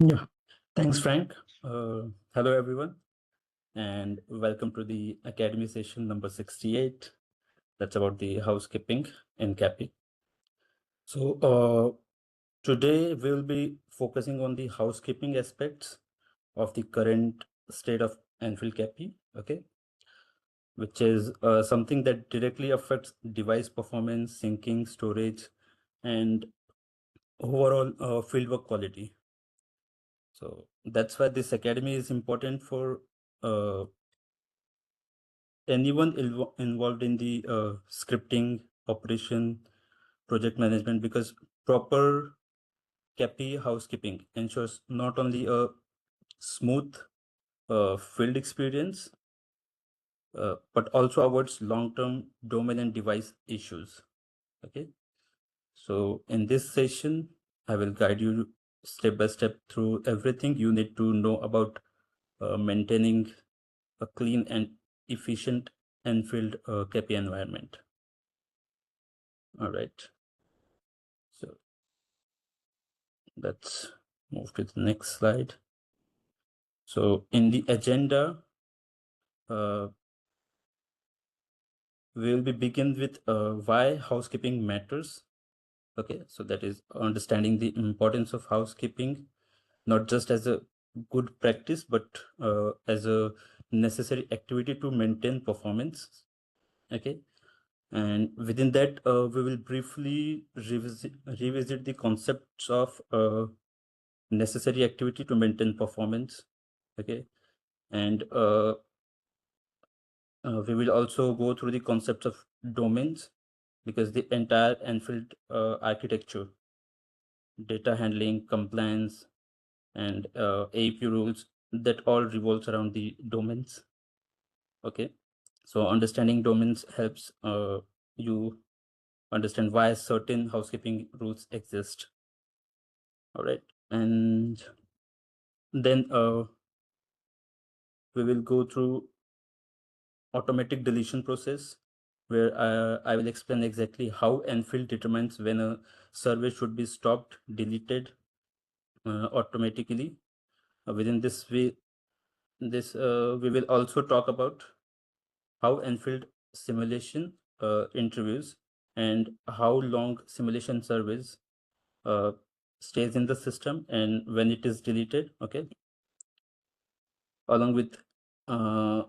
Yeah, thanks, Frank. Hello, everyone, and welcome to the Academy session number 68. That's about the housekeeping in CAPI. So, today we'll be focusing on the housekeeping aspects of the current state of Nfield CAPI, okay, which is something that directly affects device performance, syncing, storage, and overall fieldwork quality. So that's why this academy is important for uh, anyone involved in the scripting, operation, project management, because proper CAPI housekeeping ensures not only a smooth field experience, but also avoids long-term domain and device issues. Okay, so in this session, I will guide you step by step through everything you need to know about maintaining a clean and efficient Nfield CAPI environment. All right, so let's move to the next slide. So in the agenda, we will be begin with why housekeeping matters. Okay, so that is understanding the importance of housekeeping, not just as a good practice, but as a necessary activity to maintain performance. Okay, and within that, we will briefly revisit the concepts of necessary activity to maintain performance. Okay, and we will also go through the concepts of domains, because the entire Nfield architecture, data handling, compliance, and AAP rules, that all revolves around the domains. Okay, so understanding domains helps you understand why certain housekeeping rules exist. All right, and then we will go through automatic deletion process, where I will explain exactly how Nfield determines when a survey should be stopped, deleted automatically. Within this we will also talk about how Nfield simulation interviews and how long simulation surveys uh, stays in the system and when it is deleted. Okay, along with uh,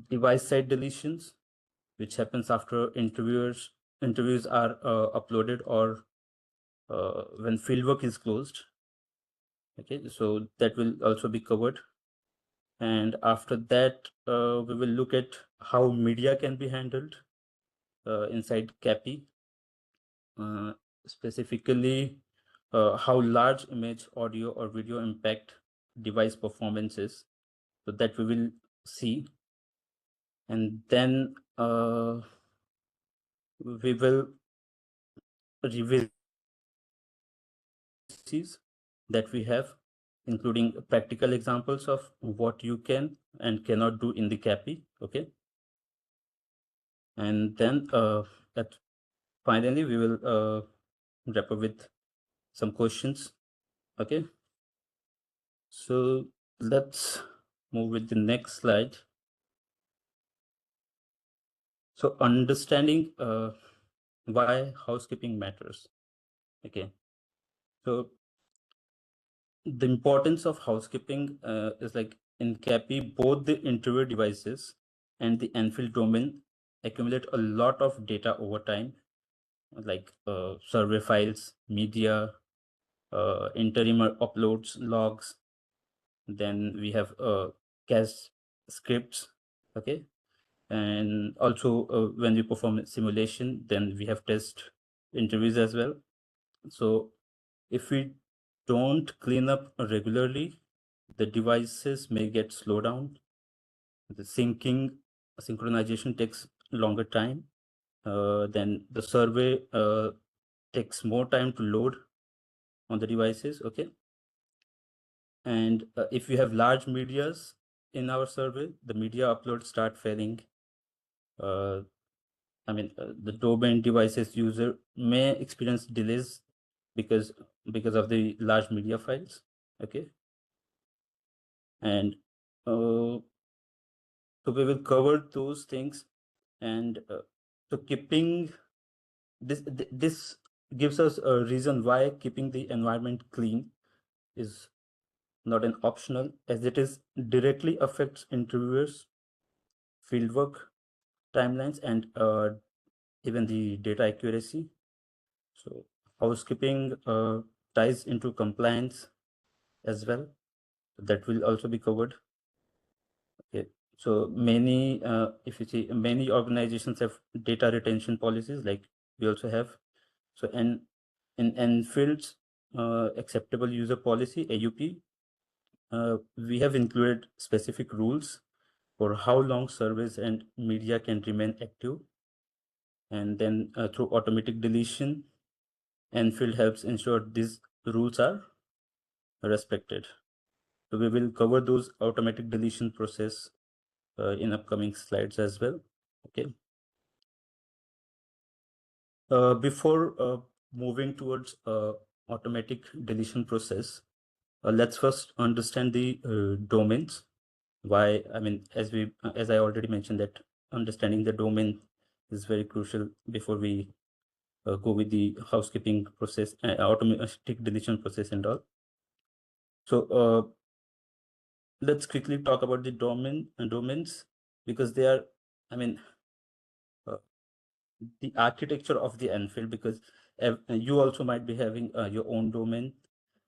device side deletions, which happens after interviews are uploaded, or when fieldwork is closed. Okay, so that will also be covered. And after that, we will look at how media can be handled inside CAPI, specifically how large image, audio, or video impact device performances. So that we will see. And then we will revisit that we have, including practical examples of what you can and cannot do in the CAPI. Okay, and then finally we will wrap up with some questions. Okay, so let's move with the next slide. So understanding why housekeeping matters. Okay, so the importance of housekeeping is like in CAPI, both the interview devices and the Nfield domain accumulate a lot of data over time, like survey files, media, interim uploads, logs. Then we have cache scripts. Okay, and also when we perform simulation, then we have test interviews as well. So if we don't clean up regularly, the devices may get slowed down. The synchronization takes longer time. Then the survey takes more time to load on the devices. Okay, and if we have large medias in our survey, the media uploads start failing. The domain devices user may experience delays because of the large media files. Okay, and so we will cover those things, and so keeping this gives us a reason why keeping the environment clean is not an optional, as it is directly affects interviewers, fieldwork, timelines, and even the data accuracy. So housekeeping ties into compliance as well. That will also be covered. Okay. So many, if you see, many organizations have data retention policies, like we also have. So in Enfield's acceptable user policy, AUP, we have included specific rules for how long surveys and media can remain active. And then through automatic deletion, Enfield helps ensure these rules are respected. So we will cover those automatic deletion process in upcoming slides as well. Okay. Before moving towards automatic deletion process, let's first understand the domains. Why? I mean, as I already mentioned, that understanding the domain is very crucial before we go with the housekeeping process, automatic deletion process and all. So let's quickly talk about the domains, because they are, I mean, the architecture of the Enfield, because you also might be having your own domain.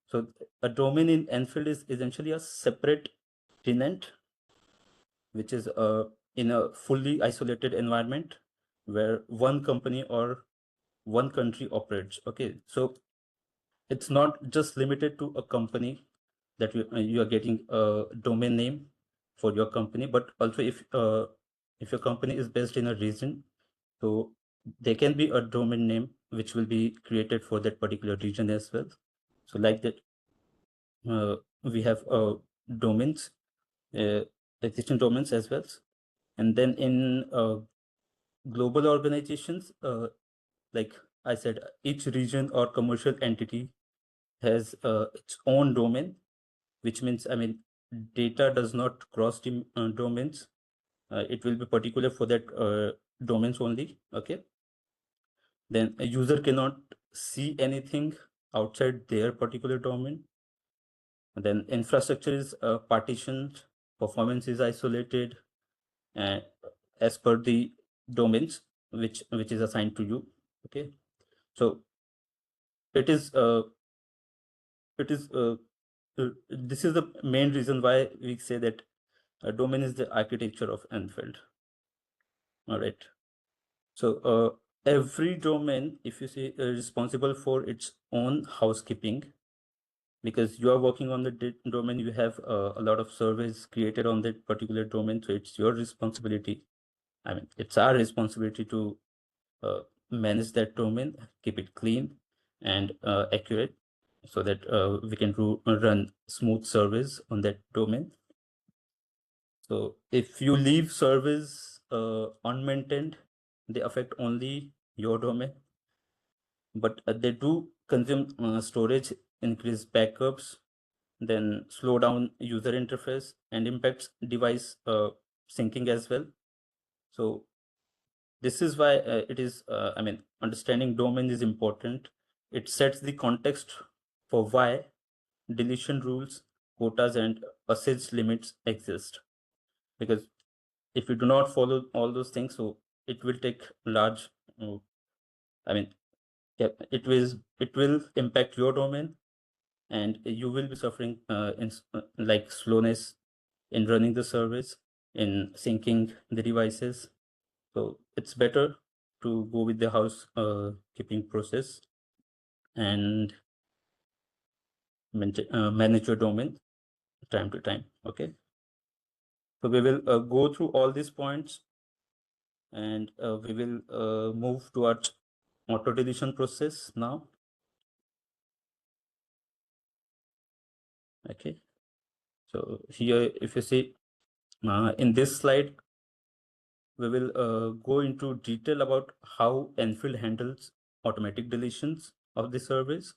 So a domain in Enfield is essentially a separate tenant, which is in a fully isolated environment where one company or one country operates. Okay, so it's not just limited to a company that you are getting a domain name for your company, but also if your company is based in a region, so there can be a domain name which will be created for that particular region as well. So like that, we have domains, uh, existing domains as well. And then in global organizations, like I said, each region or commercial entity has its own domain, which means, I mean, data does not cross domains. It will be particular for that domains only. Okay. Then a user cannot see anything outside their particular domain. And then infrastructure is partitioned, performance is isolated, and as per the domains which is assigned to you. Okay, so it is this is the main reason why we say that a domain is the architecture of Enfield. All right. So every domain, if you say, is responsible for its own housekeeping, because you are working on the domain, you have a lot of surveys created on that particular domain, so it's your responsibility. I mean, it's our responsibility to manage that domain, keep it clean and accurate, so that we can run smooth surveys on that domain. So if you leave surveys unmaintained, they affect only your domain, but they do consume storage, increase backups, then slow down user interface and impacts device syncing as well. So this is why it is, I mean, understanding domain is important. It sets the context for why deletion rules, quotas, and usage limits exist. Because if you do not follow all those things, so it will take large, I mean, yeah, it will impact your domain, and you will be suffering like slowness in running the service, in syncing the devices. So it's better to go with the house keeping process and manage your domain time to time. Okay, so we will go through all these points, and we will move towards auto deletion process now. Okay, so here, if you see in this slide, we will go into detail about how Enfield handles automatic deletions of the surveys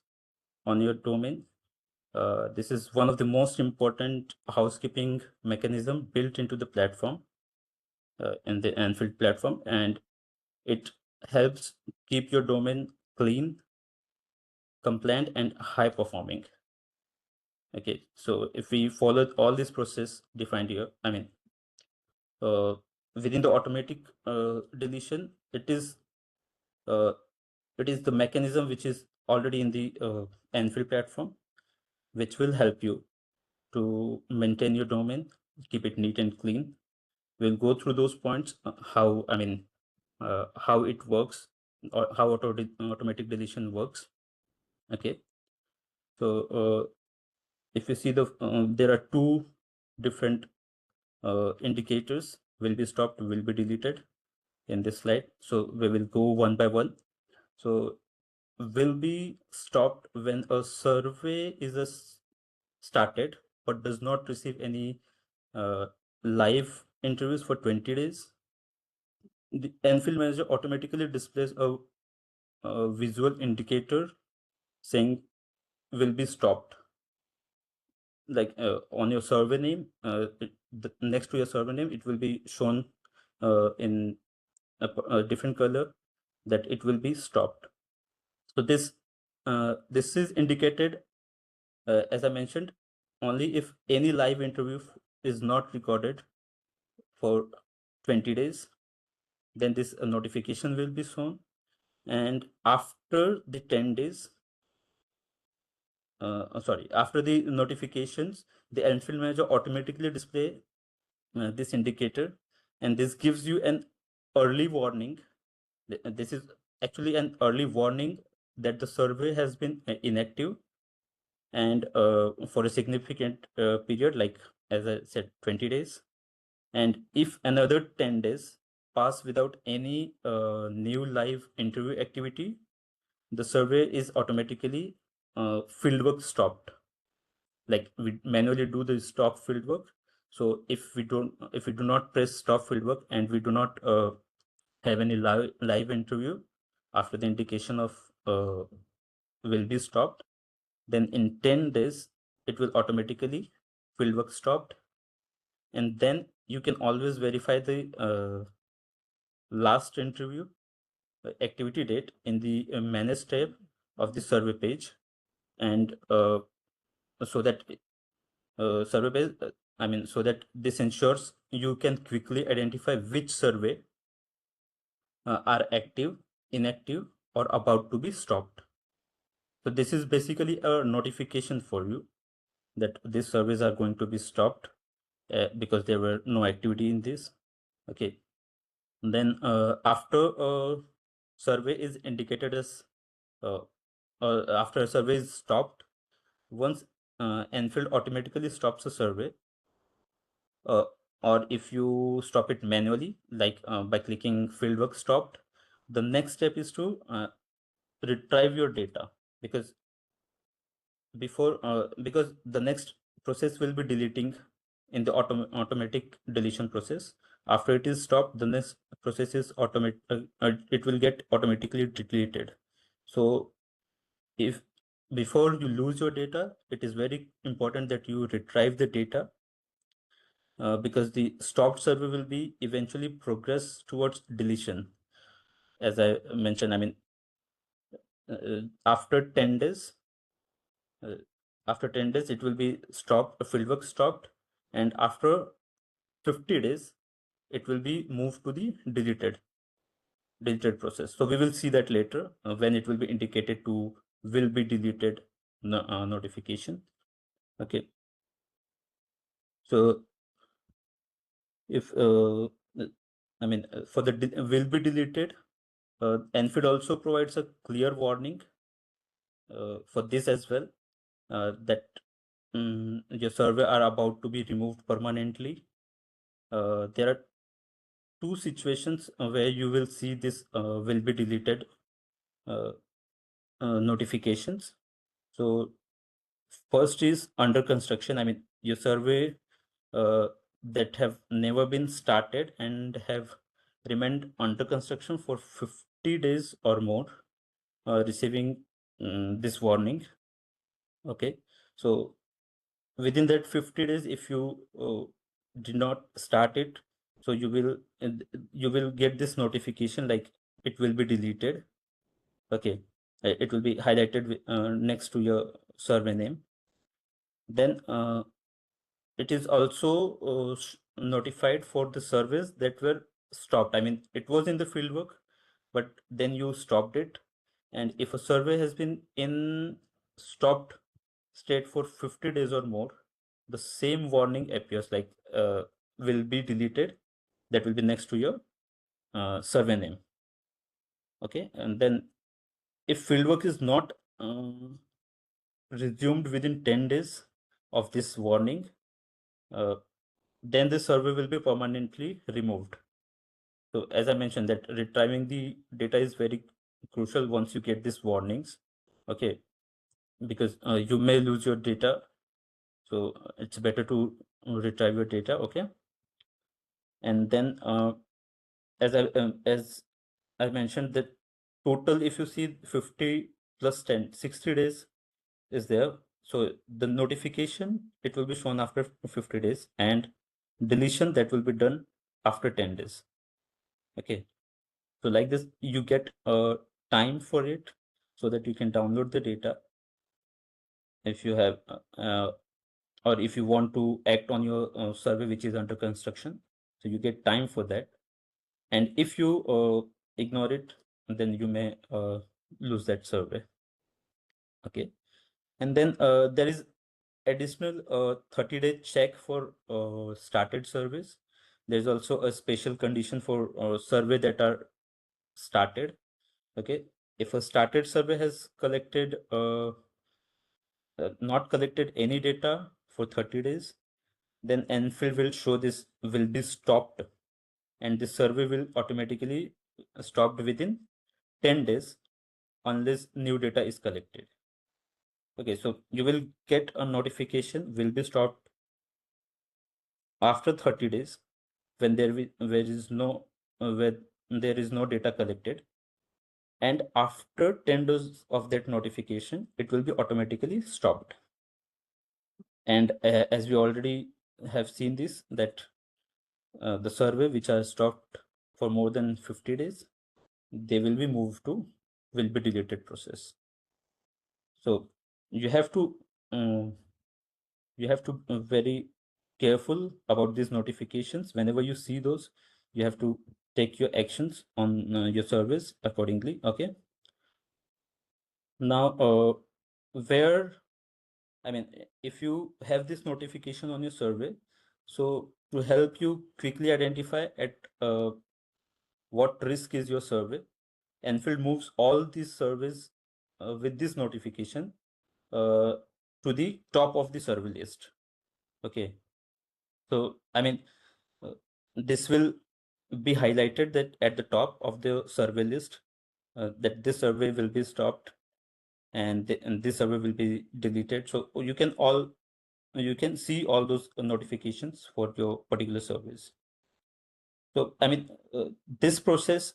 on your domain. This is one of the most important housekeeping mechanism built into the platform, in the Nfield platform, and it helps keep your domain clean, compliant, and high performing. Okay, so if we follow all this process defined here, uh, within the automatic deletion, it is the mechanism which is already in the Nfield platform, which will help you to maintain your domain, keep it neat and clean. We'll go through those points, how it works, or how automatic deletion works. Okay, so if you see there are two different indicators: will be stopped, will be deleted, in this slide. So we will go one by one. So will be stopped when a survey is started but does not receive any live interviews for 20 days. The Nfield manager automatically displays a visual indicator saying will be stopped. Like on your server name, next to your server name, it will be shown in a different color that it will be stopped. So this is indicated, as I mentioned, only if any live interview is not recorded for 20 days, then this notification will be shown. And after the 10 days, after the notifications, the Nfield manager automatically display this indicator, and this gives you an early warning. This is actually an early warning that the survey has been inactive, and for a significant period, like as I said, 20 days. And if another 10 days pass without any new live interview activity, the survey is automatically fieldwork stopped. Like we manually do the stop fieldwork. So if we do not press stop fieldwork and we do not have any live interview after the indication of will be stopped, then in 10 days it will automatically fieldwork stopped. And then you can always verify the last interview activity date in the manage tab of the survey page. And so that survey page so that this ensures you can quickly identify which survey are active, inactive, or about to be stopped. So this is basically a notification for you that these surveys are going to be stopped because there were no activity in this. Okay, and then after a survey is indicated as after a survey is stopped, once Nfield automatically stops a survey, uh, or if you stop it manually, like by clicking fieldwork stopped, the next step is to retrieve your data, because because the next process will be deleting in the automatic deletion process. After it is stopped, the next process is it will get automatically deleted. So if before you lose your data, it is very important that you retrieve the data, because the stopped survey will be eventually progress towards deletion. As I mentioned, after 10 days, it will be stopped, fieldwork stopped, and after 50 days, it will be moved to the deleted process. So we will see that later when it will be indicated to will be deleted notification. Okay. So if for the will be deleted, Nfield also provides a clear warning for this as well, that your survey are about to be removed permanently. There are two situations where you will see this will be deleted notifications. So first is under construction. Your survey that have never been started and have remained under construction for 50 days or more, receiving this warning. Okay, So within that 50 days, if you did not start it, so you will get this notification like it will be deleted. Okay, it will be highlighted next to your server name. Then it is also notified for the servers that were stopped. I mean, it was in the fieldwork, but then you stopped it. And if a survey has been in stopped state for 50 days or more, the same warning appears, like will be deleted. That will be next to your survey name. Okay, and then if fieldwork is not resumed within 10 days of this warning, then the survey will be permanently removed. So as I mentioned, that retrieving the data is very crucial once you get these warnings. Okay, because you may lose your data, so it's better to retrieve your data. Okay, and then as I mentioned, that total, if you see 50 plus 10, 60 days is there. So the notification, it will be shown after 50 days, and deletion, that will be done after 10 days. Okay, so like this, you get time for it so that you can download the data if you have or if you want to act on your survey which is under construction. So you get time for that, and if you ignore it, then you may lose that survey. Okay, and then there is additional 30-day check for started surveys. There's also a special condition for survey that are started. Okay, if a started survey has collected not collected any data for 30 days, then Nfield will show this will be stopped, and the survey will automatically stopped within 10 days unless new data is collected. Okay, so you will get a notification will be stopped after 30 days when where is no where there is no data collected, and after 10 days of that notification, it will be automatically stopped. And as we already have seen this, that the survey which are stopped for more than 50 days, they will be moved to will be deleted process. So you have to very careful about these notifications. Whenever you see those, you have to take your actions on your service accordingly. Okay, now where I mean, if you have this notification on your survey, so to help you quickly identify at what risk is your survey, Enfield moves all these surveys with this notification uh, to the top of the survey list. Okay, so I mean, uh, this will be highlighted that at the top of the survey list that this survey will be stopped, and this survey will be deleted. So you can see all those notifications for your particular service. So, I mean, this process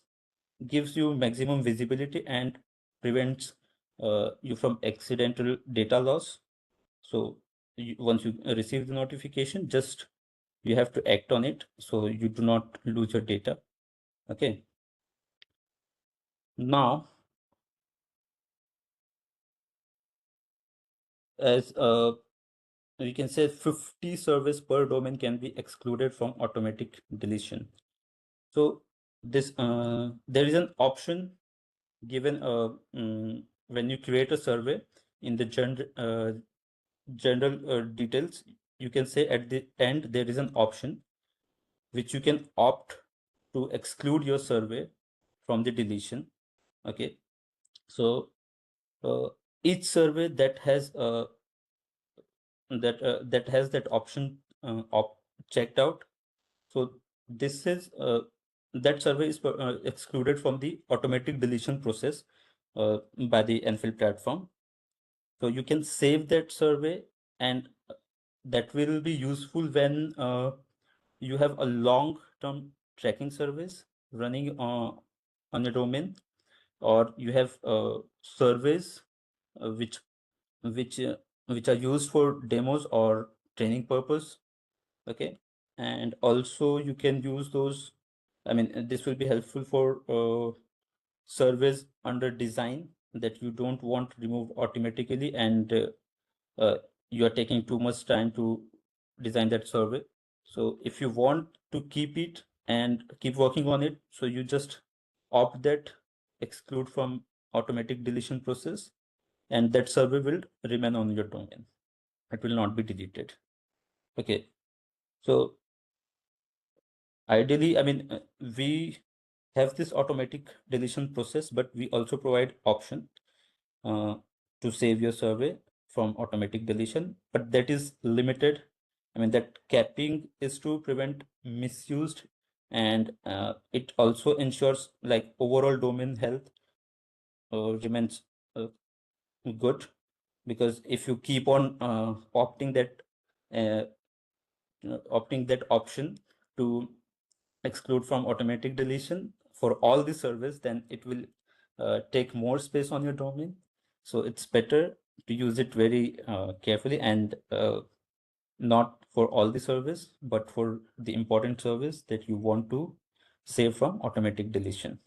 gives you maximum visibility and prevents you from accidental data loss. So once you receive the notification, just you have to act on it so you do not lose your data. Okay. Now, as we can say 50 service per domain can be excluded from automatic deletion. So this there is an option given when you create a survey in the general details. You can say at the end there is an option which you can opt to exclude your survey from the deletion. Okay, so each survey that has that option checked out, so this is that survey is excluded from the automatic deletion process by the Nfield platform. So you can save that survey, and that will be useful when you have a long-term tracking service running on your domain, or you have surveys which which are used for demos or training purpose. Okay, and also you can use those. I mean, this will be helpful for surveys under design that you don't want removed automatically, and you are taking too much time to design that survey. So if you want to keep it and keep working on it, so you just opt that exclude from automatic deletion process, and that survey will remain on your domain. It will not be deleted. Okay, so ideally, I mean, we have this automatic deletion process, but we also provide option uh, to save your survey from automatic deletion, but that is limited. I mean, that capping is to prevent misused, and it also ensures like overall domain health remains good, because if you keep on uh, opting that option to exclude from automatic deletion for all the servers, then it will take more space on your domain. So it's better to use it very carefully, and not for all the servers, but for the important service that you want to save from automatic deletion.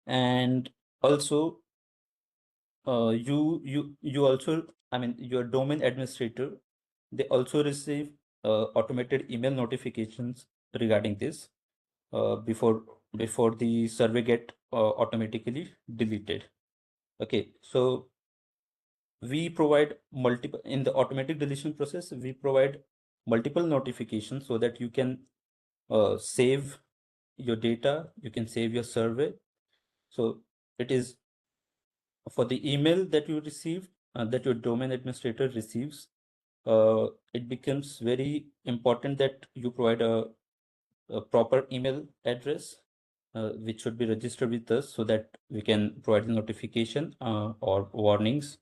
And also, you also, I mean, your domain administrator, they also receive automated email notifications regarding this before the survey get automatically deleted. Okay, so we provide multiple in the automatic deletion process. We provide multiple notifications so that you can save your data, you can save your survey. So it is for the email that you receive, that your domain administrator receives. It becomes very important that you provide a proper email address, which should be registered with us, so that we can provide the notification or warnings.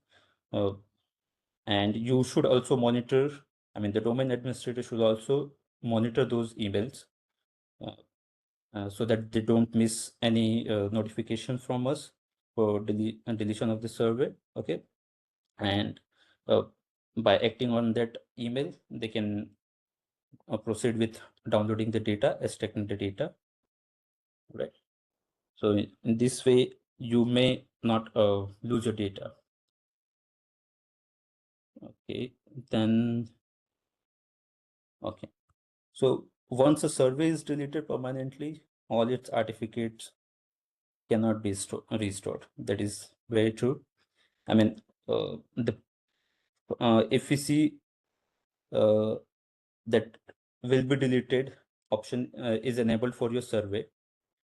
And you should also monitor, I mean, the domain administrator should also monitor those emails so that they don't miss any notification from us for deletion of the survey. Okay, and uh, by acting on that email, they can proceed with downloading the data, extracting the data, right? So in this way, you may not lose your data. Okay, then, okay. So once a survey is deleted permanently, all its artifacts cannot be restored. That is very true. I mean, if we see that will be deleted option is enabled for your survey,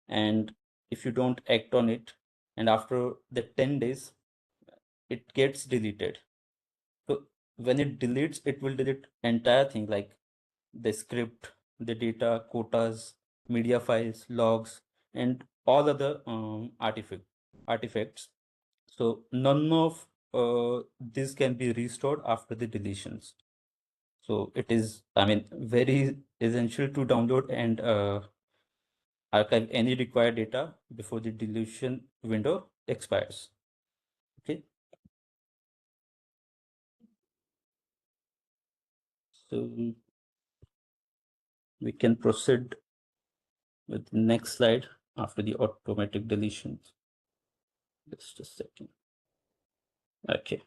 and if you don't act on it, and after the 10 days, it gets deleted. So when it deletes, it will delete entire thing, like the script, the data, quotas, media files, logs, and all other artifacts. So none of this can be restored after the deletions. So it is, I mean, very essential to download and archive any required data before the deletion window expires. Okay. So we can proceed with the next slide after the automatic deletions. Just a second. Okay.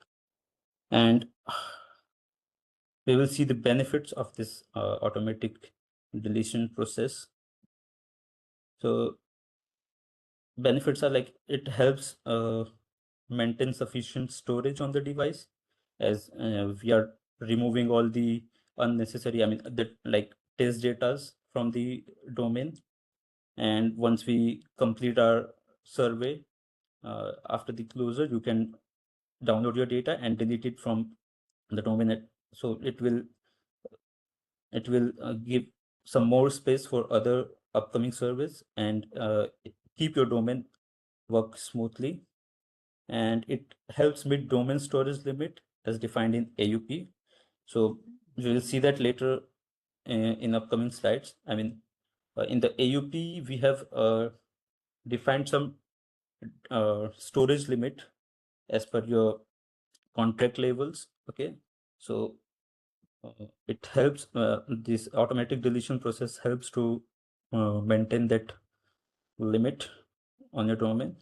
And we will see the benefits of this automatic deletion process. So benefits are like, it helps maintain sufficient storage on the device, as we are removing all the unnecessary, I mean, the like test datas from the domain. And once we complete our survey, after the closure, you can download your data and delete it from the domain. So it will give some more space for other upcoming service, and keep your domain work smoothly. And it helps meet domain storage limit as defined in AUP. So we will see that later in upcoming slides. I mean, in the AUP, we have defined some storage limit as per your contract labels. Okay, so it helps, this automatic deletion process helps to maintain that limit on your domain,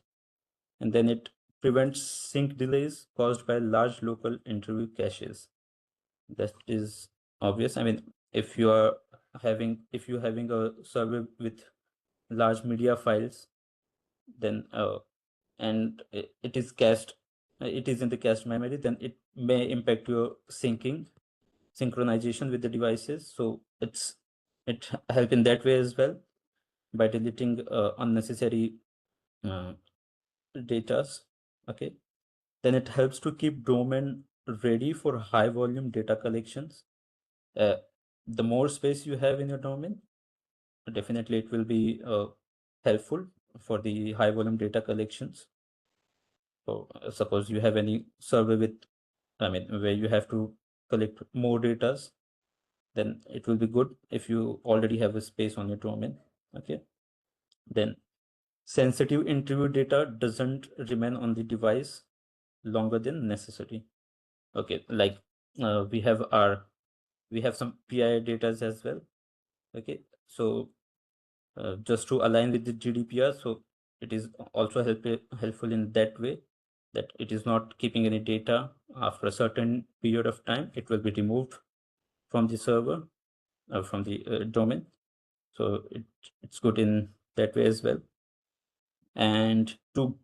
and then it prevents sync delays caused by large local interview caches. That is obvious. I mean, if you're having a server with large media files, then and it is cached, it is in the cached memory, then it may impact your synchronization with the devices. So it help in that way as well, by deleting unnecessary datas. Okay, then it helps to keep domain ready for high volume data collections. The more space you have in your domain, definitely it will be helpful for the high volume data collections. So suppose you have any server with, I mean, where you have to collect more data, then it will be good if you already have a space on your domain. Okay, then sensitive interview data doesn't remain on the device longer than necessary. Okay, like we have some PII data as well. Okay, so just to align with the GDPR, so it is also helpful in that way, that it is not keeping any data. After a certain period of time, it will be removed from the server, from the domain. So it's good in that way as well. And to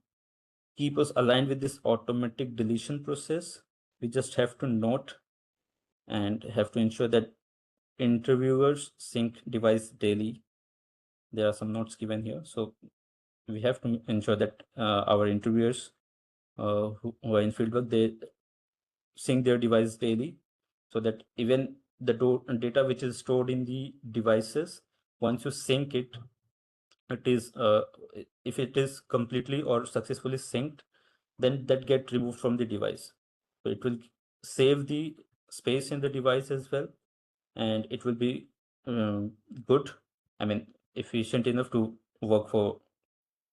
keep us aligned with this automatic deletion process, we just have to note and have to ensure that interviewers sync device daily. There are some notes given here. So we have to ensure that our interviewers who are in fieldwork, they sync their device daily, so that even the data which is stored in the devices, once you sync it, it is if it is completely or successfully synced, then that get removed from the device. So it will save the space in the device as well, and it will be good, I mean, efficient enough to work for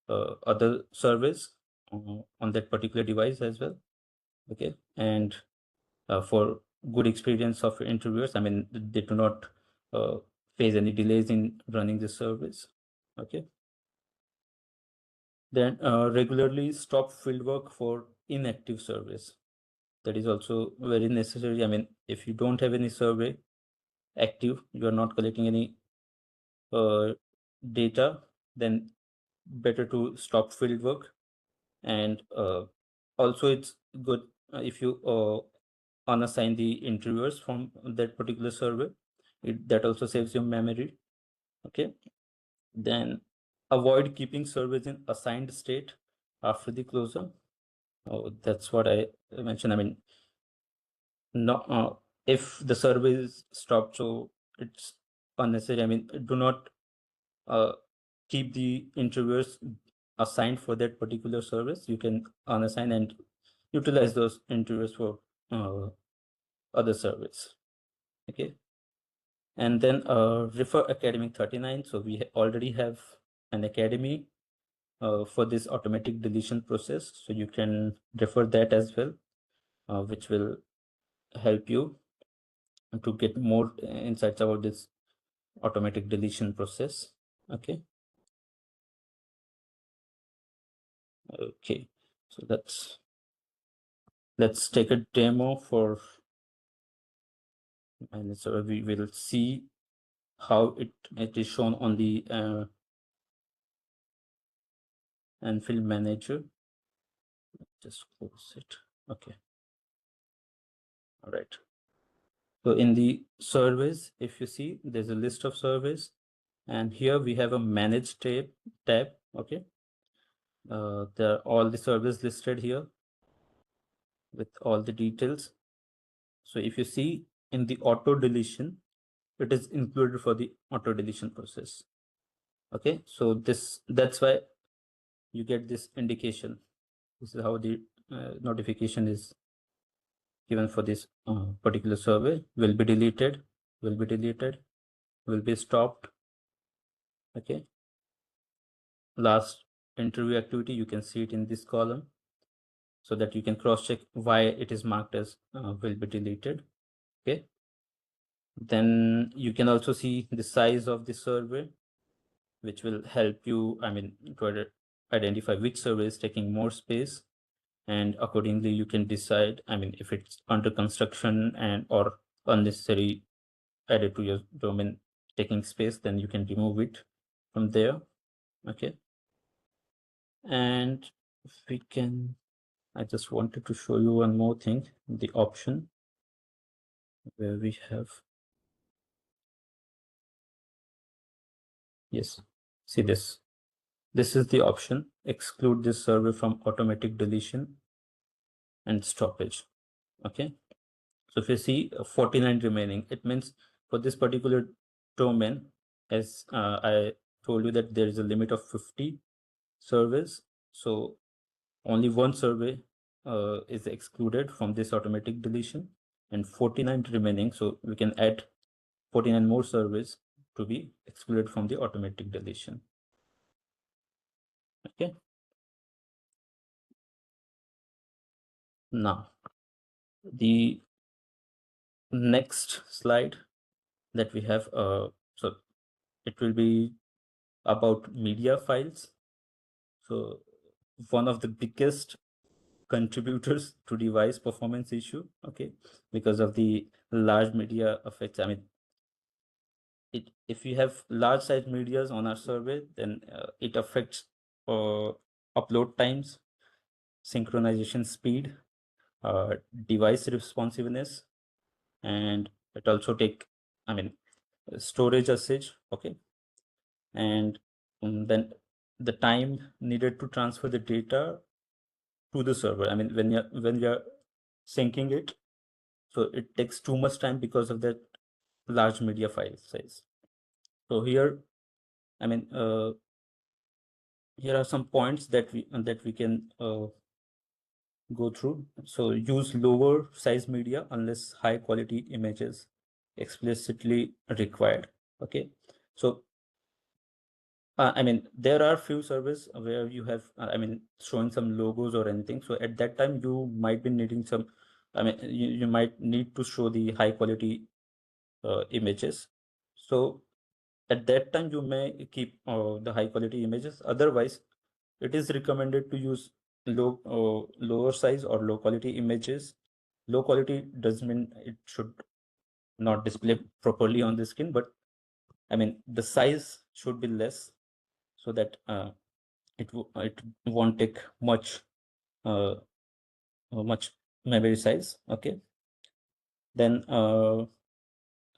other servers on that particular device as well. Okay, and for good experience of interviewers, I mean, they do not face any delays in running the service. Okay, then regularly stop fieldwork for inactive service. That is also very necessary. I mean, if you don't have any survey active, you are not collecting any data, then better to stop fieldwork. And also it's good if you unassign the interviewers from that particular survey. That also saves your memory. Okay, then avoid keeping surveys in assigned state after the closure. Oh, that's what I mentioned. I mean, no, if the survey is stopped, so it's unnecessary. I mean, do not keep the interviewers assigned for that particular service. You can unassign and utilize those interviewers for other service. Okay, and then refer academic 39. So we already have an academy for this automatic deletion process, so you can refer that as well, which will help you to get more insights about this automatic deletion process. Okay, so let's take a demo for, and so we will see how it is shown on the Nfield manager. Just close it. Okay, all right. So in the surveys, if you see, there's a list of surveys, and here we have a manage tab. Okay, there are all the surveys listed here with all the details. So if you see in the auto deletion, it is included for the auto deletion process. Okay, so that's why you get this indication. This is how the notification is given for this particular survey. Will be deleted, will be deleted, will be stopped. Okay, last interview activity, you can see it in this column. so that you can cross check why it is marked as will be deleted. Okay. Then you can also see the size of the survey, which will help you, to identify which survey is taking more space, and accordingly you can decide, if it's under construction and or unnecessary added to your domain taking space, then you can remove it from there. Okay. And I just wanted to show you one more thing, the option where we have, yes, see this. This is the option, exclude this survey from automatic deletion and stoppage. Okay. So if you see 49 remaining, it means for this particular domain, as I told you that there is a limit of 50 surveys. So only one survey is excluded from this automatic deletion, and 49 remaining. So we can add 49 more surveys to be excluded from the automatic deletion. Okay. Now, the next slide that we have, so it will be about media files. So one of the biggest contributors to device performance issue, okay, because of the large media effects. If you have large size medias on our survey, then it affects upload times, synchronization speed, device responsiveness, and it also take, storage usage. Okay. And then the time needed to transfer the data to the server. When you're syncing it, so it takes too much time because of that large media file size. So here, here are some points that we can go through. So use lower size media unless high quality images explicitly required. Okay. So there are few servers where you have, showing some logos or anything. So at that time, you might be needing some, you might need to show the high quality images. So at that time, you may keep the high quality images. Otherwise, it is recommended to use lower size or low quality images. Low quality does mean it should not display properly on the screen, but the size should be less, so that it won't take uh, much memory size. Okay. Then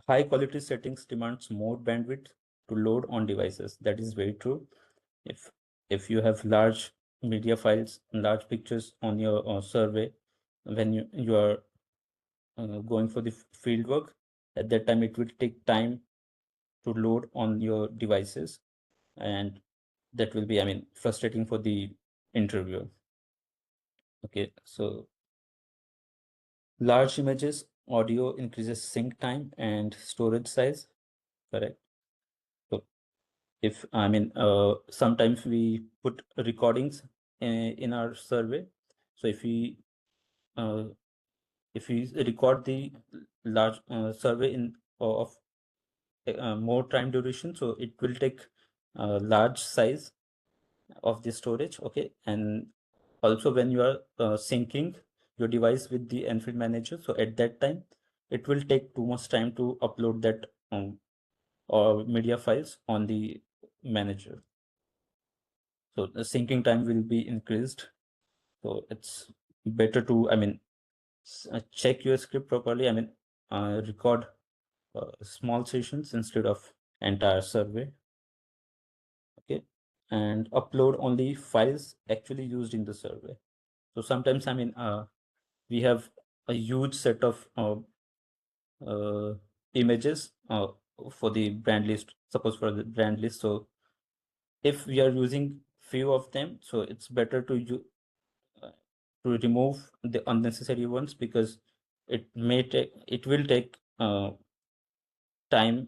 high quality settings demands more bandwidth to load on devices. That is very true. If you have large media files, large pictures on your survey, when you are going for the field work, at that time it will take time to load on your devices, and that will be frustrating for the interviewer. Okay. So large images, audio increases sync time and storage size. Correct. So if sometimes we put recordings in our survey. So uh, if we record the large survey in of more time duration, so it will take large size of the storage. Okay. And also when you are syncing your device with the Nfield manager, so at that time it will take too much time to upload that or media files on the manager. So the syncing time will be increased. So it's better to check your script properly. Record small sessions instead of entire survey. Okay. And upload only files actually used in the survey. So sometimes we have a huge set of images for the brand list, suppose for the brand list. So if we are using few of them, so it's better to remove the unnecessary ones, because it will take time.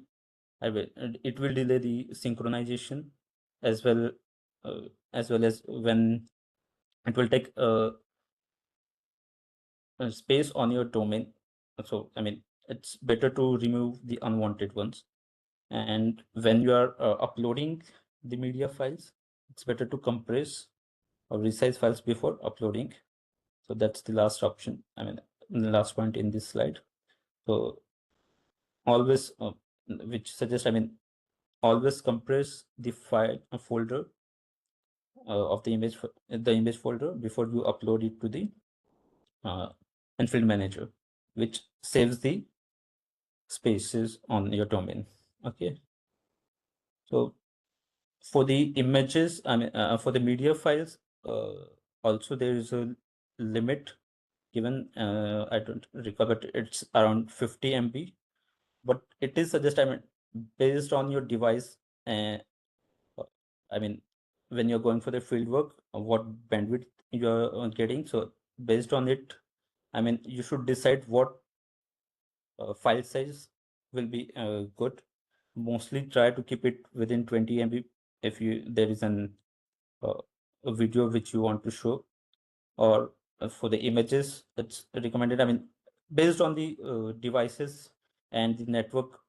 It will delay the synchronization as well, as when it will take space on your domain. So I mean, it's better to remove the unwanted ones. And when you are uploading the media files, it's better to compress or resize files before uploading. So that's the last option, I mean, the last point in this slide. So always, which suggests, I mean, always compress the file folder of the image folder before you upload it to the Nfield manager, which saves the spaces on your domain. Okay. So for the images, I mean, for the media files, also there is a limit given. I don't recall, but it's around 50 MB. But it is suggest, I mean, based on your device, uh, I mean, when you're going for the field work, what bandwidth you're getting. So based on it, I mean, you should decide what file size will be good. Mostly try to keep it within 20 MB if there is a video which you want to show, or for the images, it's recommended. I mean, based on the devices and the network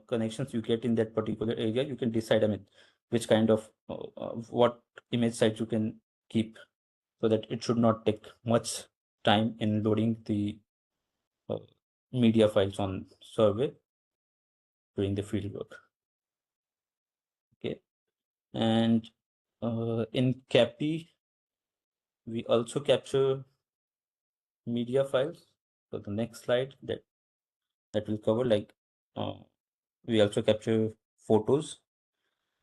connections you get in that particular area, you can decide, I mean, which kind of what image size you can keep, so that it should not take much time in loading the uh, media files on survey during the field work. Okay. And in CAPI, we also capture media files. So the next slide that will cover, like, we also capture photos,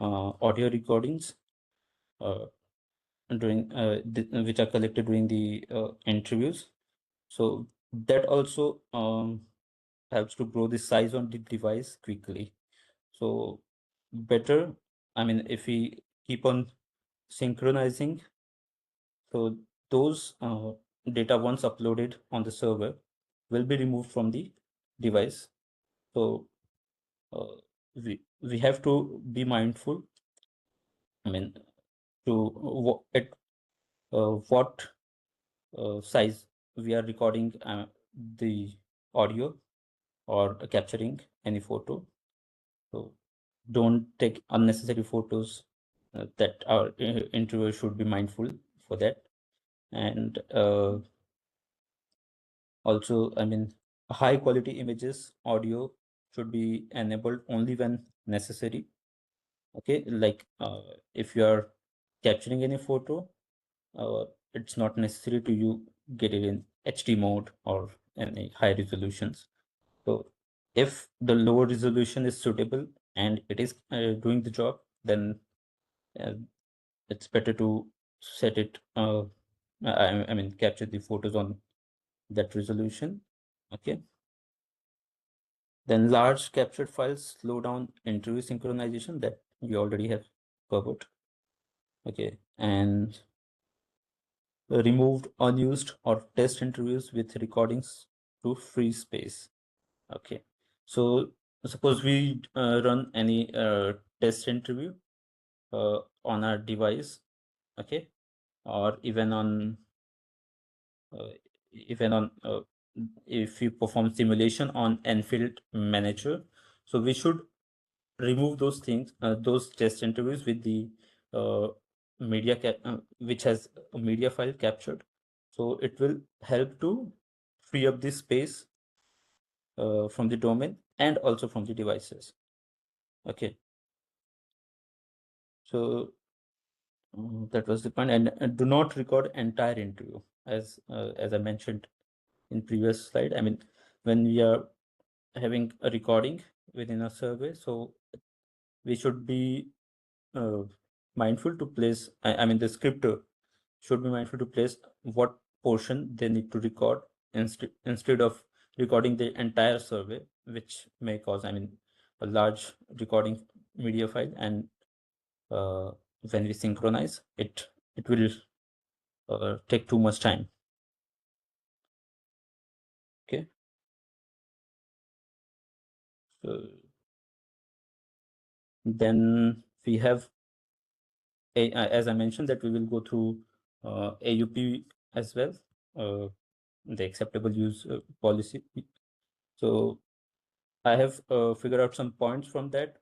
audio recordings during which are collected during the interviews. So that also helps to grow the size on the device quickly. So better, I mean, if we keep on synchronizing, so those data, once uploaded on the server, will be removed from the device. So we have to be mindful, I mean, to at what size we are recording the audio or capturing any photo. So don't take unnecessary photos. That our interviewer should be mindful for that. And also, I mean, high quality images, audio should be enabled only when necessary. Okay, like if you are capturing any photo, it's not necessary to you get it in HD mode or any high resolutions. So if the lower resolution is suitable and it is doing the job, then uh, it's better to set it, I mean, capture the photos on that resolution. Okay. Then large captured files slow down interview synchronization, that we already have covered. Okay. And removed unused or test interviews with recordings to free space. Okay. So suppose we run any test interview on our device. Okay. Or even on uh, if you perform simulation on Nfield manager, so we should remove those things, those test interviews with the uh, which has a media file captured. So it will help to free up the space from the domain and also from the devices. Okay. So that was the point. And do not record entire interview, as I mentioned in previous slide. I mean, when we are having a recording within a survey, so we should be uh, mindful to place, I mean, the scripter should be mindful to place what portion they need to record instead of recording the entire survey, which may cause, I mean, a large recording media file. And uh, when we synchronize it, it will take too much time. Okay. So then we have as I mentioned, that we will go through AUP as well. the acceptable use policy. So I have figured out some points from that,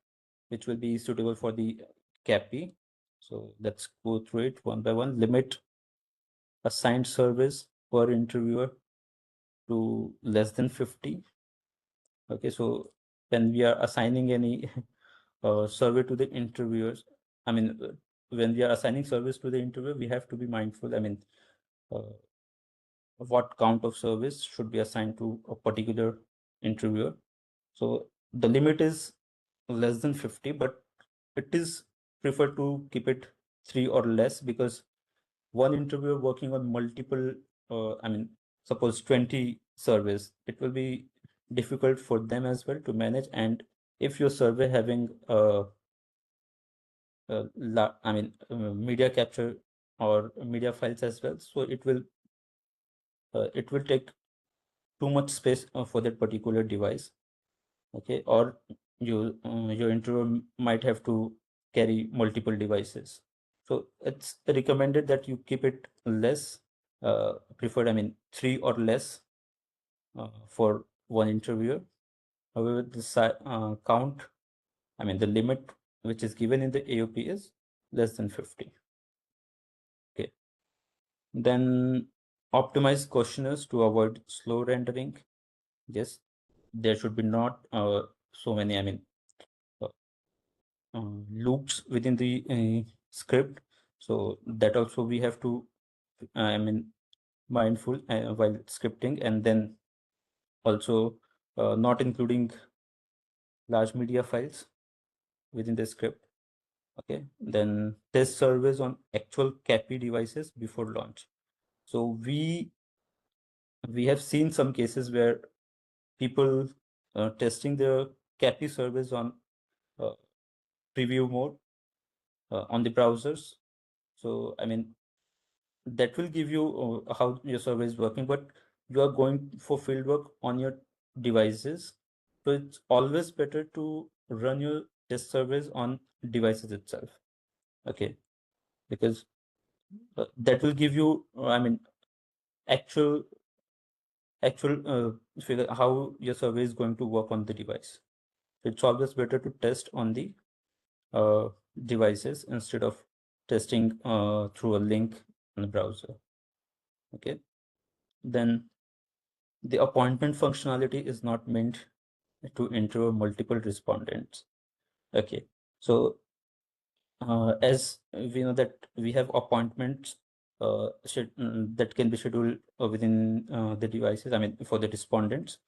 which will be suitable for the CAPI. So let's go through it one by one. Limit assigned service per interviewer to less than 50. Okay, so when we are assigning any survey to the interviewers, I mean, when we are assigning service to the interviewer, we have to be mindful. I mean, what count of service should be assigned to a particular interviewer. So the limit is less than 50, but it is preferred to keep it 3 or less, because one interviewer working on multiple, I mean, suppose 20 surveys, it will be difficult for them as well to manage. And if your survey having media capture or media files as well, so it will take too much space for that particular device. Okay, or your interviewer might have to carry multiple devices. So it's recommended that you keep it less, preferred, I mean, 3 or less for one interviewer. However, the count, I mean, the limit which is given in the AOP is less than 50. Okay. Then optimize questionnaires to avoid slow rendering. Yes, there should be not so many, I mean, loops within the script. So that also we have to, I mean, mindful while scripting, and then also not including large media files within the script. Okay, then test surveys on actual CAPI devices before launch. So we have seen some cases where people testing the CAPI surveys on preview mode on the browsers. So I mean, that will give you how your survey is working, but you are going for fieldwork on your devices. So it's always better to run your test surveys on devices itself. Okay, because that will give you, I mean, actual figure how your survey is going to work on the device. So it's always better to test on the devices instead of testing through a link in the browser. Okay, then the appointment functionality is not meant to interview multiple respondents. Okay, so as we know that we have appointments that can be scheduled within the devices, I mean, for the respondents.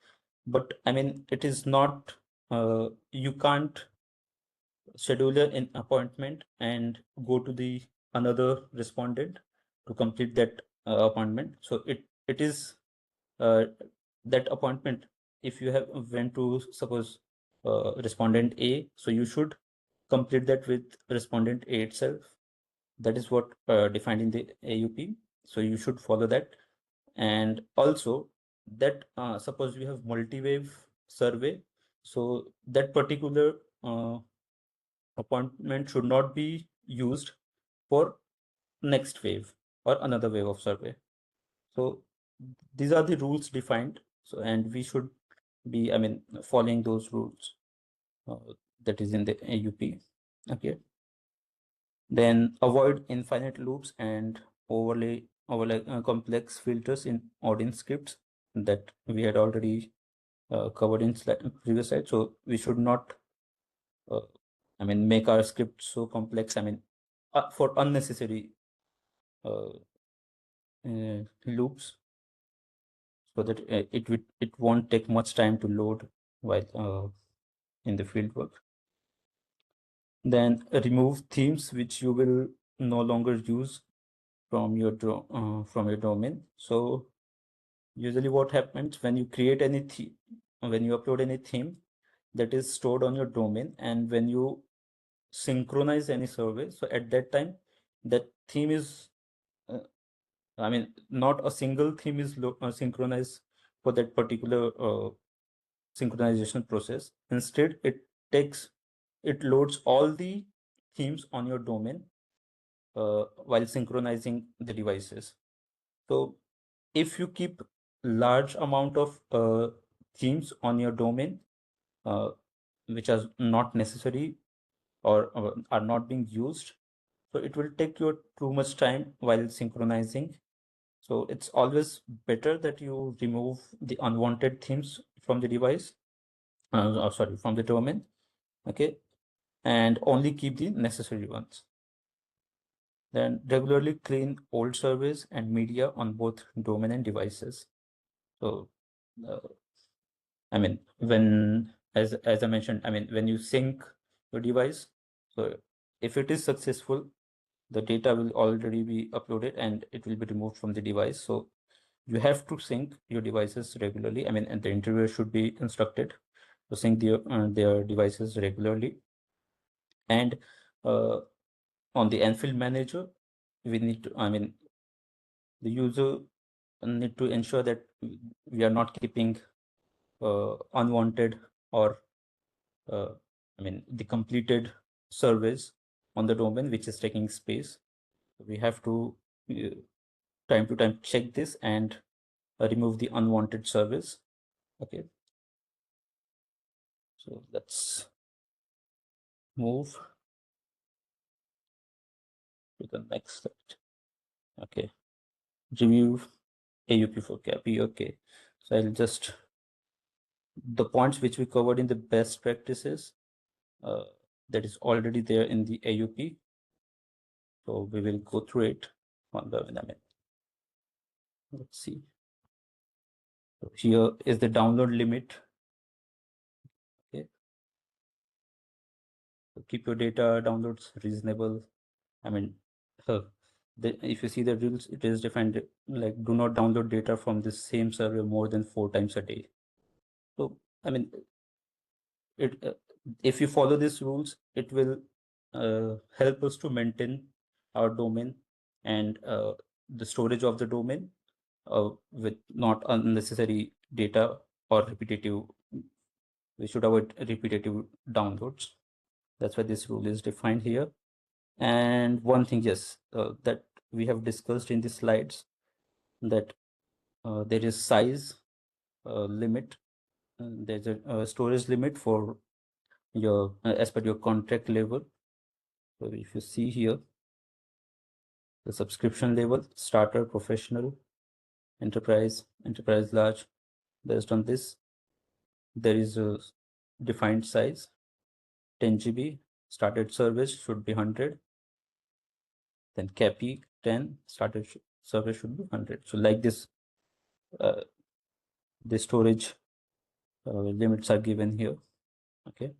But I mean, it is not, you can't schedule an appointment and go to the another respondent to complete that appointment. So it is that appointment, if you have went to suppose respondent A, so you should complete that with respondent A itself. That is what defined in the AUP. So you should follow that. And also that suppose you have multi-wave survey, so that particular appointment should not be used for next wave or another wave of survey. So these are the rules defined. So, and we should be, I mean, following those rules that is in the AUP. Okay. Then avoid infinite loops and overlay complex filters in audience scripts that we had already covered in previous slide. So we should not, I mean, make our script so complex, I mean, for unnecessary loops, so that it won't take much time to load while in the fieldwork. Then remove themes which you will no longer use from your domain. So usually what happens when you create any when you upload any theme, that is stored on your domain, and when you synchronize any survey, so at that time that theme is I mean, not a single theme is synchronized for that particular synchronization process. Instead, it loads all the themes on your domain while synchronizing the devices. So if you keep large amount of themes on your domain, which are not necessary or are not being used. So it will take you too much time while synchronizing. So it's always better that you remove the unwanted themes from the device, sorry, from the domain, okay, and only keep the necessary ones. Then regularly clean old surveys and media on both domain and devices. So, I mean, as I mentioned, I mean, when you sync your device, so if it is successful, the data will already be uploaded and it will be removed from the device. So you have to sync your devices regularly. I mean, and the interviewer should be instructed to sync their devices regularly. And on the Nfield manager, we need to, I mean, the user need to ensure that we are not keeping unwanted or I mean, the completed surveys on the domain, which is taking space. We have to time to time check this and remove the unwanted surveys. Okay. So let's move to the next slide. Okay. Review AUP for CAPI. Okay. So I'll just, the points which we covered in the best practices, that is already there in the AUP. So we will go through it on the, I mean, let's see. So here is the download limit. Okay. So keep your data downloads reasonable. I mean, if you see the rules, it is defined like do not download data from the same server more than 4 times a day. So, I mean, it if you follow these rules, it will help us to maintain our domain and the storage of the domain with not unnecessary data or repetitive. We should avoid repetitive downloads. That's why this rule is defined here. And one thing, yes, that we have discussed in the slides, that there is size limit. There's a storage limit for your as per your contract level. So if you see here, the subscription level, starter, professional, enterprise, enterprise large. Based on this, there is a defined size, 10 GB. Started service should be 100. Then CAPI 10, started service should be 100. So like this, the storage limits are given here. Okay.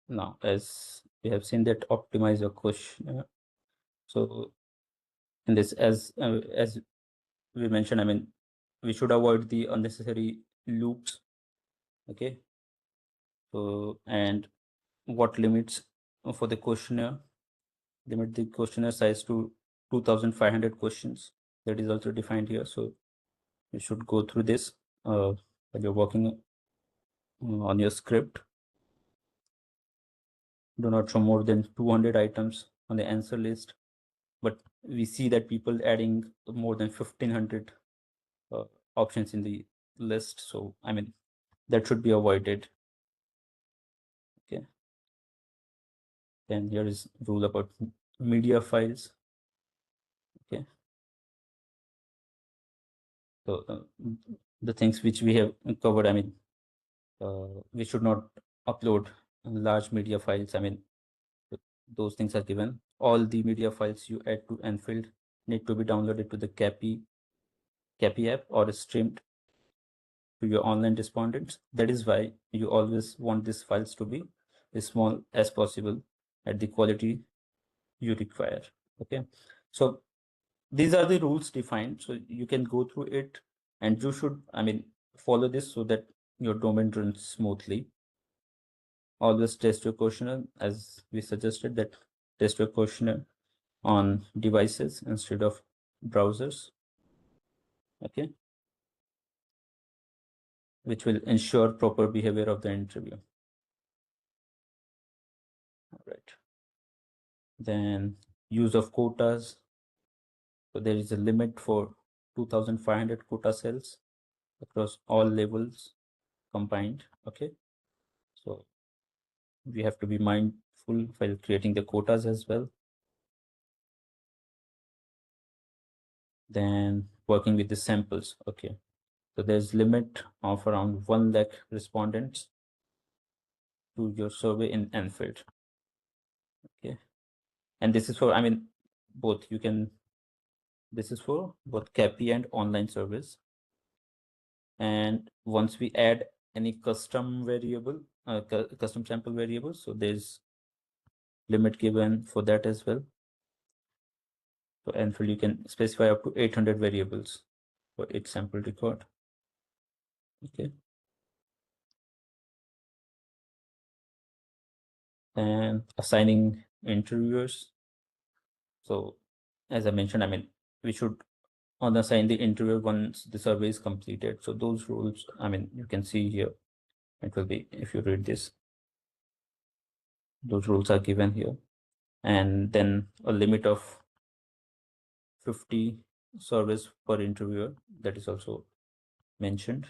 Now, as we have seen that optimize your question. So in this, as we mentioned, I mean, we should avoid the unnecessary loops. Okay. So, and what limits for the questionnaire? Limit the questionnaire size to 2,500 questions. That is also defined here. So you should go through this while you're working on your script. Do not show more than 200 items on the answer list. But we see that people adding more than 1,500 options in the list. So, I mean, that should be avoided. Okay. Then here is rule about media files. Okay. So the things which we have covered, I mean, we should not upload large media files. I mean, those things are given. All the media files you add to Nfield need to be downloaded to the CAPI app or streamed to your online respondents. That is why you always want these files to be as small as possible at the quality you require. Okay. So these are the rules defined. So you can go through it and you should, I mean, follow this so that your domain runs smoothly. Always test your questionnaire, as we suggested, that test your questionnaire on devices instead of browsers. Okay. Which will ensure proper behavior of the interview. All right. Then use of quotas. So there is a limit for 2,500 quota cells across all levels combined. Okay, so we have to be mindful while creating the quotas as well. Then working with the samples. Okay, so there's limit of around 1 lakh respondents to your survey in Nfield. Okay, and this is for, I mean, both you can, this is for both CAPI and online surveys. And once we add any custom variable, custom sample variables, so there's limit given for that as well. So Nfield, you can specify up to 800 variables for each sample record. Okay. And assigning interviewers. So as I mentioned, I mean, we should assign the interviewer once the survey is completed. So those rules, I mean, you can see here, it will be, if you read this, those rules are given here. And then a limit of 50 surveys per interviewer, that is also mentioned.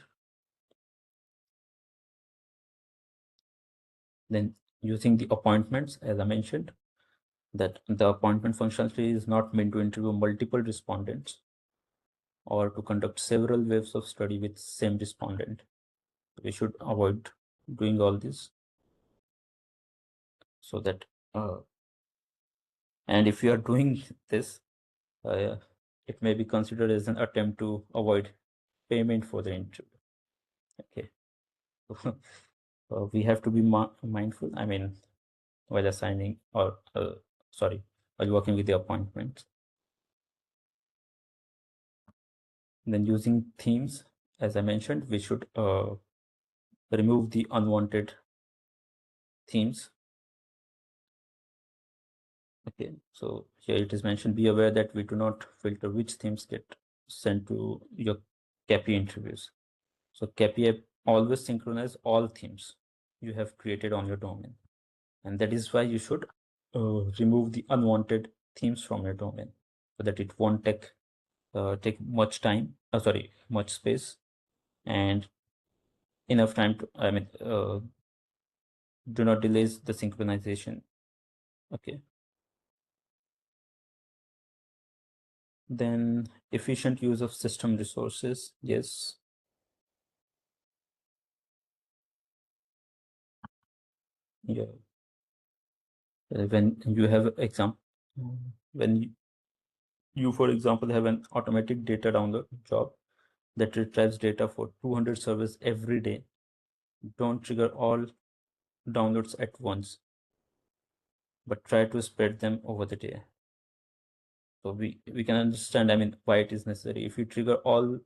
Then using the appointments, as I mentioned, that the appointment functionality is not meant to interview multiple respondents or to conduct several waves of study with same respondent. We should avoid doing all this, so that and if you are doing this, it may be considered as an attempt to avoid payment for the interview. Okay. We have to be mindful, I mean, while assigning or sorry, while working with the appointment. Then using themes, as I mentioned, we should remove the unwanted themes. Okay, so here it is mentioned, be aware that we do not filter which themes get sent to your CAPI interviews. So CAPI app always synchronize all themes you have created on your domain. And that is why you should remove the unwanted themes from your domain, so that it won't take much time, much space, and enough time to, I mean, do not delay the synchronization. Okay. Then efficient use of system resources. Yes. Yeah. When you have example, when you, for example, have an automatic data download job that retrieves data for 200 servers every day, don't trigger all downloads at once, but try to spread them over the day. So we can understand, I mean, why it is necessary. If you trigger all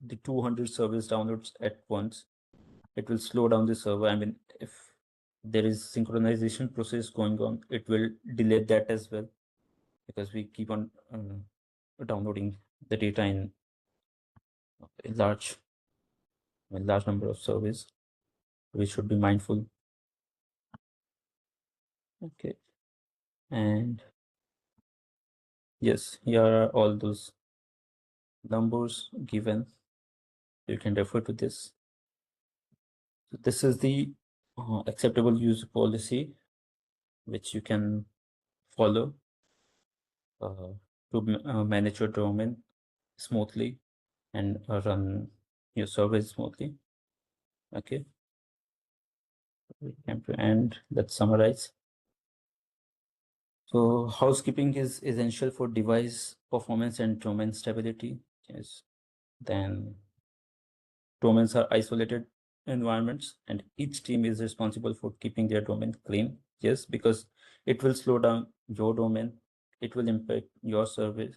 the 200 service downloads at once, it will slow down the server. I mean, if there is synchronization process going on, it will delay that as well, because we keep on downloading the data in a large number of servers. We should be mindful. Okay. And yes, here are all those numbers given. You can refer to this. So this is the acceptable use policy, which you can follow to manage your domain smoothly and run your service smoothly. Okay. We come to end. Let's summarize. So housekeeping is essential for device performance and domain stability. Yes. Then domains are isolated environments, and each team is responsible for keeping their domain clean. Yes, because it will slow down your domain, it will impact your service.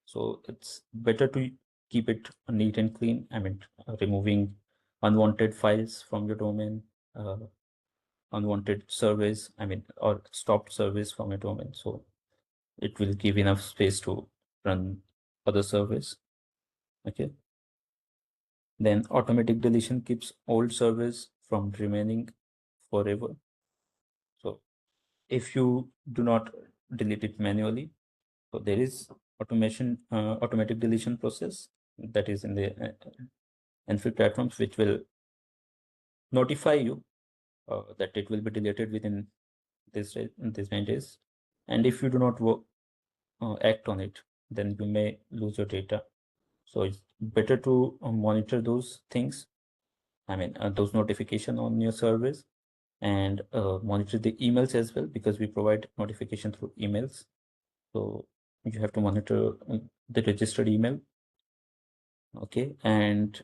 So it's better to keep it neat and clean. I mean, removing unwanted files from your domain, unwanted service, I mean, or stopped service from your domain. So it will give enough space to run other service. Okay. Then automatic deletion keeps old servers from remaining forever. So if you do not delete it manually, so there is automatic deletion process that is in the Nfield platforms, which will notify you that it will be deleted within this many days. And if you do not act on it, then you may lose your data. So it's better to monitor those things. I mean, those notifications on your service, and monitor the emails as well, because we provide notification through emails. So you have to monitor the registered email. Okay, and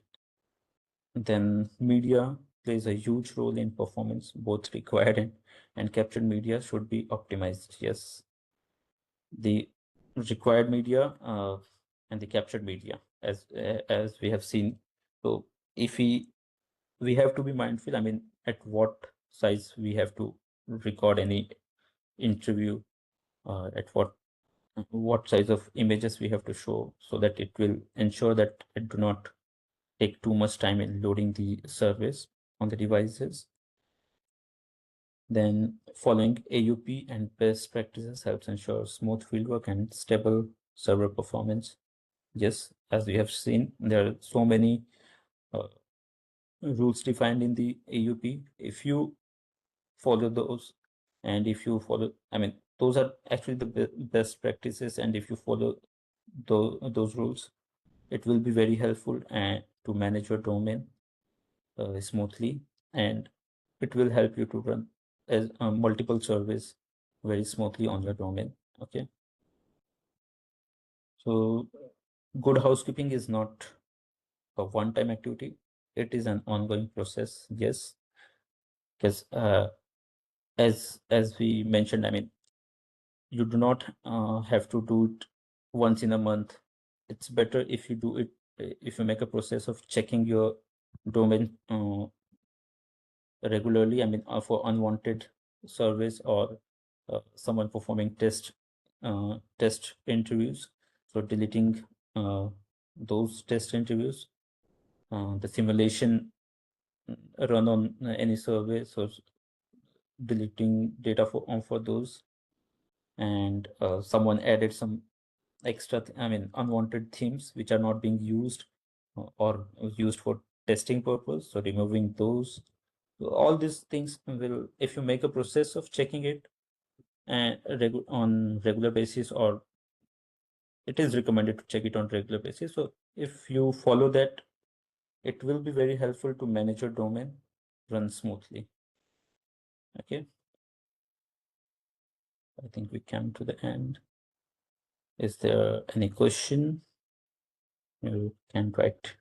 then media plays a huge role in performance. Both required and captured media should be optimized. Yes, the required media and the captured media, as we have seen. So if we have to be mindful, I mean, at what size we have to record any interview, at what size of images we have to show, so that it will ensure that it do not take too much time in loading the service on the devices. Then following AUP and best practices helps ensure smooth fieldwork and stable server performance. Yes, as we have seen, there are so many rules defined in the AUP. If you follow those, and if you follow, I mean, those are actually the best practices, and if you follow those rules, it will be very helpful and to manage your domain smoothly, and it will help you to run as multiple service very smoothly on your domain. Okay, so good housekeeping is not a one-time activity, it is an ongoing process. Yes, because as we mentioned, I mean, you do not have to do it once in a month. It's better if you do it, if you make a process of checking your domain regularly. I mean, for unwanted service, or someone performing test interviews. So deleting those test interviews, the simulation run on any survey. So deleting data for those, and someone added some extra, I mean, unwanted themes which are not being used or used for testing purpose. So removing those. All these things will, if you make a process of checking it and on regular basis, or it is recommended to check it on regular basis. So if you follow that, it will be very helpful to manage your domain run smoothly. Okay, I think we came to the end. Is there any question? You can write.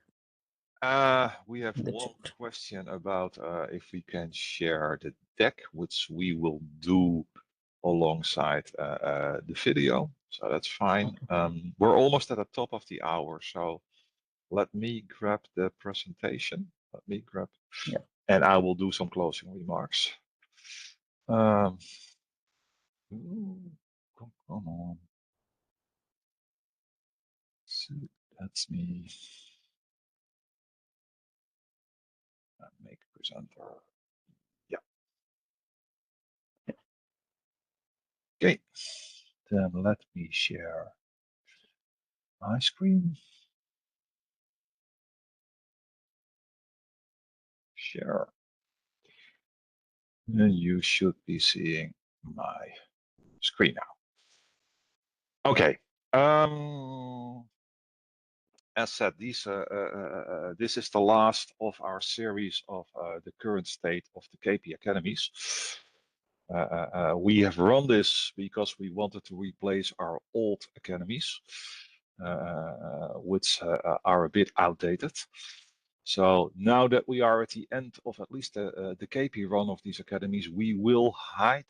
We have The one chat. question about if we can share the deck, which we will do alongside the video. So that's fine. We're almost at the top of the hour, so let me grab the presentation. Yeah. And I will do some closing remarks. Come on. So that's me. Make presenter. Yeah. Okay. Then let me share my screen. Share. And you should be seeing my screen now. Okay. As said, this is the last of our series of the current state of the CAPI academies. We have run this because we wanted to replace our old academies, which are a bit outdated. So now that we are at the end of at least the CAPI run of these academies, we will hide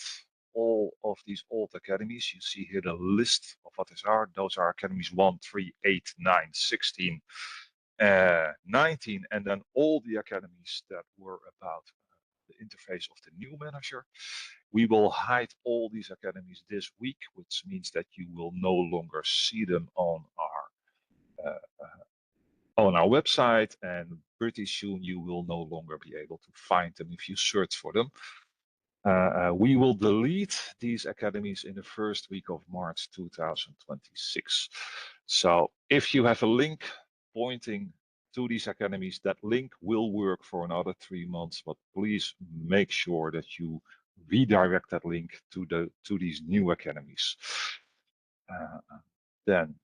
all of these old academies. You see here the list of what these are. Those are academies 1, 3, 8, 9, 16, 19, and then all the academies that were about the interface of the new manager. We will hide all these academies this week, which means that you will no longer see them on our website, and pretty soon you will no longer be able to find them if you search for them. We will delete these academies in the first week of March 2026. So if you have a link pointing to these academies, that link will work for another 3 months, but please make sure that you redirect that link to these new academies. Then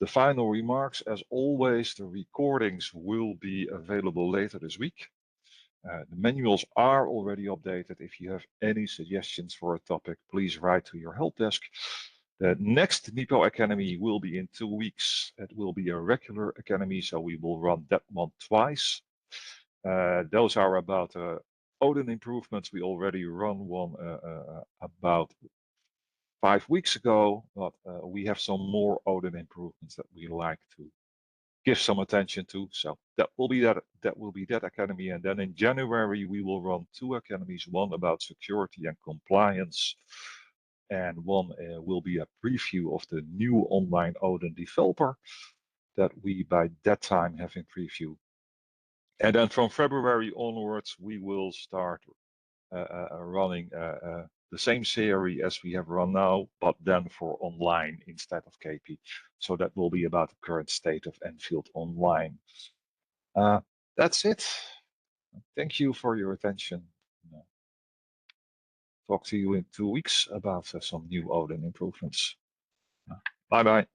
the final remarks, as always, the recordings will be available later this week. The manuals are already updated. If you have any suggestions for a topic, please write to your help desk. The next NIPO Academy will be in 2 weeks. It will be a regular academy, so we will run that one twice. Those are about Odin improvements. We already run one about 5 weeks ago, but we have some more Odin improvements that we like to give some attention to. So that will be that academy. And then in January, we will run 2 academies, one about security and compliance, and one will be a preview of the new online Odin developer that we by that time have in preview. And then from February onwards, we will start running the same series as we have run now, but then for online instead of CAPI. So that will be about the current state of Nfield Online. That's it. Thank you for your attention. Talk to you in 2 weeks about some new Odin improvements. Bye-bye.